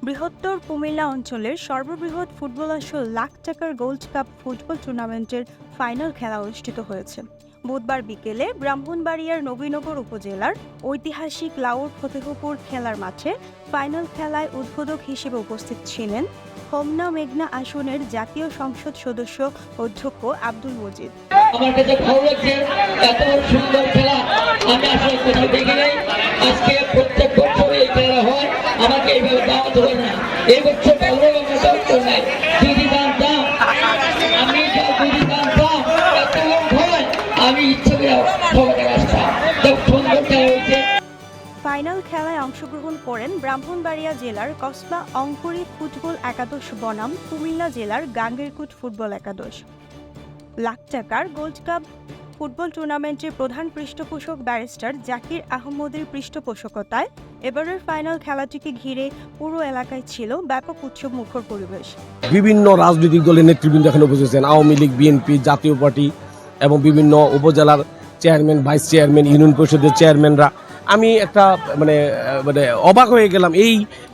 বৃহত্তর কুমিল্লা অঞ্চলের সর্ববৃহৎ ফুটবল আসর লাখ টাকার গোল্ড কাপ ফুটবল টুর্নামেন্টের ফাইনাল খেলা অনুষ্ঠিত হয়েছে। বুধবার বিকেলে ব্রাহ্মণবাড়িয়ার নবীনগর উপজেলার ঐতিহাসিক লাউর ফতেহপুর খেলার মাঠে ফাইনাল খেলায় উদ্বোধক হিসেবে উপস্থিত ছিলেন হোমনা মেঘনা আসনের জাতীয় সংসদ সদস্য অধ্যক্ষ আব্দুল মজিদ। আমার কাছে ভালো লাগছে, এত সুন্দর খেলা আমি আসলে কোথাও দেখি নাই। আজকে প্রত্যেক বছর এই খেলা হয়, আমাকে এইভাবে দাওয়াত হয় না। এই বছর ভালো আমার দাওয়াত নাই, যদি জানতাম আমি যদি জানতাম এত লোক হয় আমি ইচ্ছে করে খবরে আসতাম। খুব সুন্দর খেলা হয়েছে। ফাইনাল খেলায় অংশগ্রহণ করেন ব্রাহ্মণবাড়িয়া জেলার কসবা অঙ্কুরি ফুটবল একাদশ বনাম কুমিল্লা জেলার গাঙ্গেরকুট ফুটবল একাদশ। লাখ টাকার গোল্ড কাপ ফুটবল টুর্নামেন্টের প্রধান পৃষ্ঠপোষক ব্যারিস্টার জাকির আহমদের পৃষ্ঠপোষকতায় এবারের ফাইনাল খেলাটিকে ঘিরে পুরো এলাকায় ছিল ব্যাপক উৎসব মুখর পরিবেশ। বিভিন্ন রাজনৈতিক দলের নেতৃবৃন্দ এখানে উপস্থিত, আওয়ামী লীগ, বিএনপি, জাতীয় পার্টি এবং বিভিন্ন উপজেলার চেয়ারম্যান, ভাইস চেয়ারম্যান, ইউনিয়ন পরিষদের চেয়ারম্যানরা। আমি একটা মানে অবাক হয়ে গেলাম, এই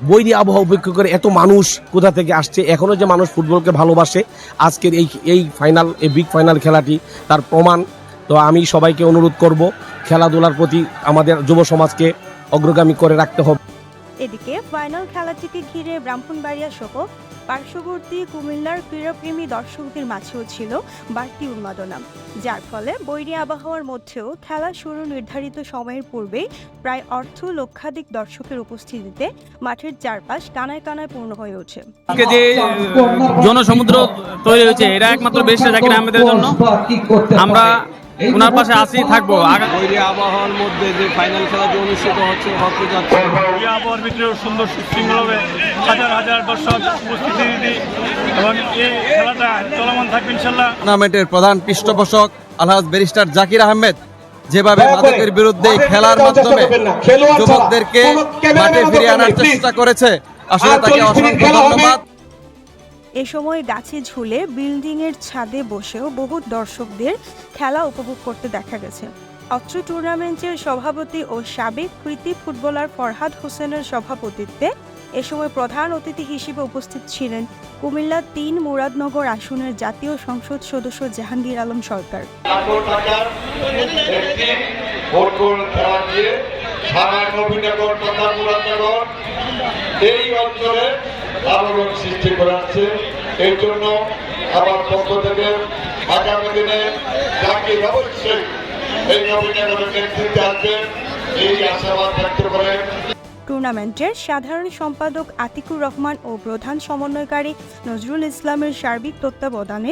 বৈরী আবহাওয়া উপেক্ষা করে এত মানুষ কোথা থেকে আসছে। এখনও যে মানুষ ফুটবলকে ভালোবাসে, আজকের এই ফাইনাল, এই বিগ ফাইনাল খেলাটি তার প্রমাণ। তো আমি সবাইকে অনুরোধ করব, খেলাধুলার প্রতি আমাদের যুব সমাজকে অগ্রগামী করে রাখতে হবে। এদিকে ফাইনাল খেলাটিকে ঘিরে ব্রাহ্মণবাড়িয়া সহ পার্শ্ববর্তী কুমিল্লার ক্রীড়াপ্রেমী দর্শকদের মাঝেও ছিল বাড়তি উন্মাদনা, যার ফলে বৈরী আবহাওয়ার মধ্যেও খেলা শুরু নির্ধারিত সময়ের পূর্বেই প্রায় লক্ষাধিক দর্শকের উপস্থিতিতে মাঠের চারপাশ কানায় কানায় পূর্ণ হয়ে ওঠে। যে জনসমুদ্র তৈরি হয়েছে, এটা একমাত্র বেশি জাকির আহমেদের জন্য। আমরা ওনার পাশে আসি থাকবো। বৈরী আবহাওয়ার মধ্যে যে ফাইনাল খেলাটি অনুষ্ঠিত হতে যাচ্ছে, এই আবহাওয়ার ভিতরে সুন্দর সুশৃঙ্খলভাবে হাজার হাজার দর্শক উপস্থিতি এবং এই খেলাটা চলমান থাকবে ইনশাল্লাহ। টুর্নামেন্টের প্রধান পৃষ্ঠপোষক আলহাজ ব্যারিস্টার জাকির আহমেদ যেভাবে মাদকের বিরুদ্ধে খেলার মাধ্যমে যুবকদেরকে মাঠে ফিরিয়ে আনার চেষ্টা করেছে, আসলে তাকে অসংখ্য ধন্যবাদ। এ সময় গাছে ঝুলে বিল্ডিংয়ের ছাদে বসেও বহু দর্শকদের খেলা উপভোগ করতে দেখা গেছে। অত্র টুর্নামেন্টের সভাপতি ও সাবেক কৃতি ফুটবলার ফরহাদ হোসেনের সভাপতিত্বে এ সময় প্রধান অতিথি হিসেবে উপস্থিত ছিলেন কুমিল্লা ৩ মুরাদনগর আসনের জাতীয় সংসদ সদস্য জাহাঙ্গীর আলম সরকার। এই অঞ্চলে আলোড়ন সৃষ্টি করে আছে। এই জন্য আমার পক্ষ থেকে আগামী দিনে জাকির অবশ্যই এই নবীনগরের নেতৃত্বে আসবেন, এই আশাবাদ ব্যক্ত করেন। টুর্নামেন্টের সাধারণ সম্পাদক আতিকুর রহমান ও প্রধান সমন্বয়কারী নজরুল ইসলামের সার্বিক তত্ত্বাবধানে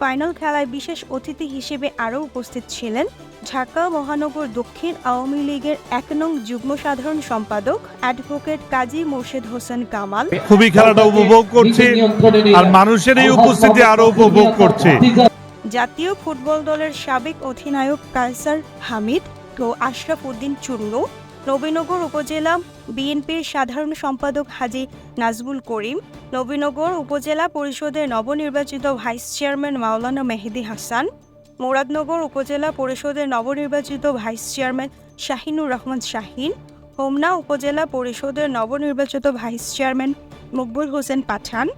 ফাইনাল খেলায় বিশেষ অতিথি হিসেবে আরও উপস্থিত ছিলেন ঢাকা মহানগর দক্ষিণ আওয়ামী লীগের ১ নং যুগ্ম সাধারণ সম্পাদক অ্যাডভোকেট কাজী মোর্শেদ হোসেন কামাল। খুবই খেলাটা উপভোগ করছে আর মানুষের এই উপস্থিতি আরো উপভোগ করছে। জাতীয় ফুটবল দলের সাবেক অধিনায়ক কায়সার হামিদ ও আশরাফ উদ্দিন চুন্নু, নবীনগর উপজেলা বিএনপির সাধারণ সম্পাদক হাজী নাজবুল করিম, নবীনগর উপজেলা পরিষদের নবনির্বাচিত ভাইস চেয়ারম্যান মাওলানা মেহেদি হাসান, মুরাদনগর উপজেলা পরিষদের নবনির্বাচিত ভাইস চেয়ারম্যান শাহিনুর রহমান শাহিন, হোমনা উপজেলা পরিষদের নবনির্বাচিত vice chairman Maqbul Hossain Pathan,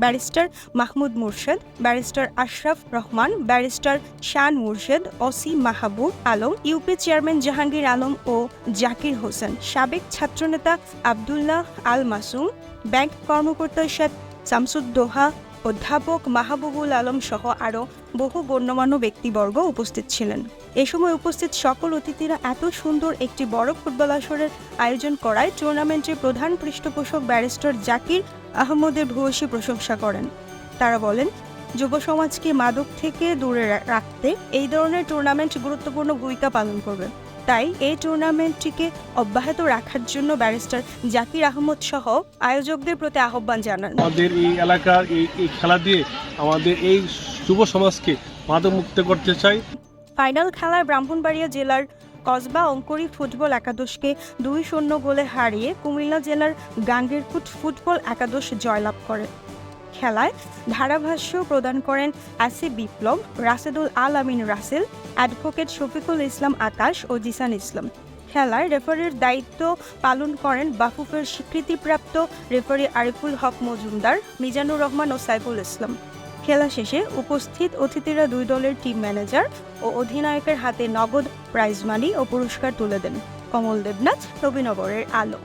barrister Mahmud Murshed, barrister Ashraf Rahman, barrister Shan Murshed, OC Mahbub Alam, UP chairman Jahangir Alam ও জাকির হোসেন, সাবেক ছাত্রনেতা আবদুল্লাহ আল মাসুম, ব্যাংক কর্মকর্তা শেখ শামসুদ্দোহা, অধ্যাপক মাহবুবুল আলম সহ আরও বহু গণ্যমান্য ব্যক্তিবর্গ উপস্থিত ছিলেন। এ সময় উপস্থিত সকল অতিথিরা এত সুন্দর একটি বড় ফুটবল আসরের আয়োজন করায় টুর্নামেন্টের প্রধান পৃষ্ঠপোষক ব্যারিস্টার জাকির আহমদের ভূয়সী প্রশংসা করেন। তারা বলেন, যুব সমাজকে মাদক থেকে দূরে রাখতে এই ধরনের টুর্নামেন্ট গুরুত্বপূর্ণ ভূমিকা পালন করবে। তাই এই টুর্নামেন্টটিকে অব্যাহত রাখার জন্য ব্যারিস্টার জাকির আহমদ সহ আয়োজকদের প্রতি আহ্বান জানান। আমাদের এই এলাকার এই খেলা দিয়ে আমাদের এই যুব সমাজকে মাদক মুক্ত করতে চাই। ফাইনাল খেলায় ব্রাহ্মণবাড়িয়া জেলার কসবা অঙ্কুরি ফুটবল একাদশকে ২-০ গোলে হারিয়ে কুমিল্লা জেলার গাঙ্গেরকুট ফুটবল একাদশ জয়লাভ করে। খেলায় ধারাভাষ্য প্রদান করেন আসি বিপ্লব, রাশেদুল আল আমিন রাসেল, অ্যাডভোকেট শফিকুল ইসলাম আকাশ ও জিসান ইসলাম। খেলায় রেফারির দায়িত্ব পালন করেন বাফুফের স্বীকৃতিপ্রাপ্ত রেফারি আরিফুল হক মজুমদার, মিজানুর রহমান ও সাইফুল ইসলাম। খেলা শেষে উপস্থিত অতিথিরা দুই দলের টিম ম্যানেজার ও অধিনায়কের হাতে নগদ প্রাইজ মানি ও পুরস্কার তুলে দেন। কমল দেবনাথ, নবীনগরের আলো।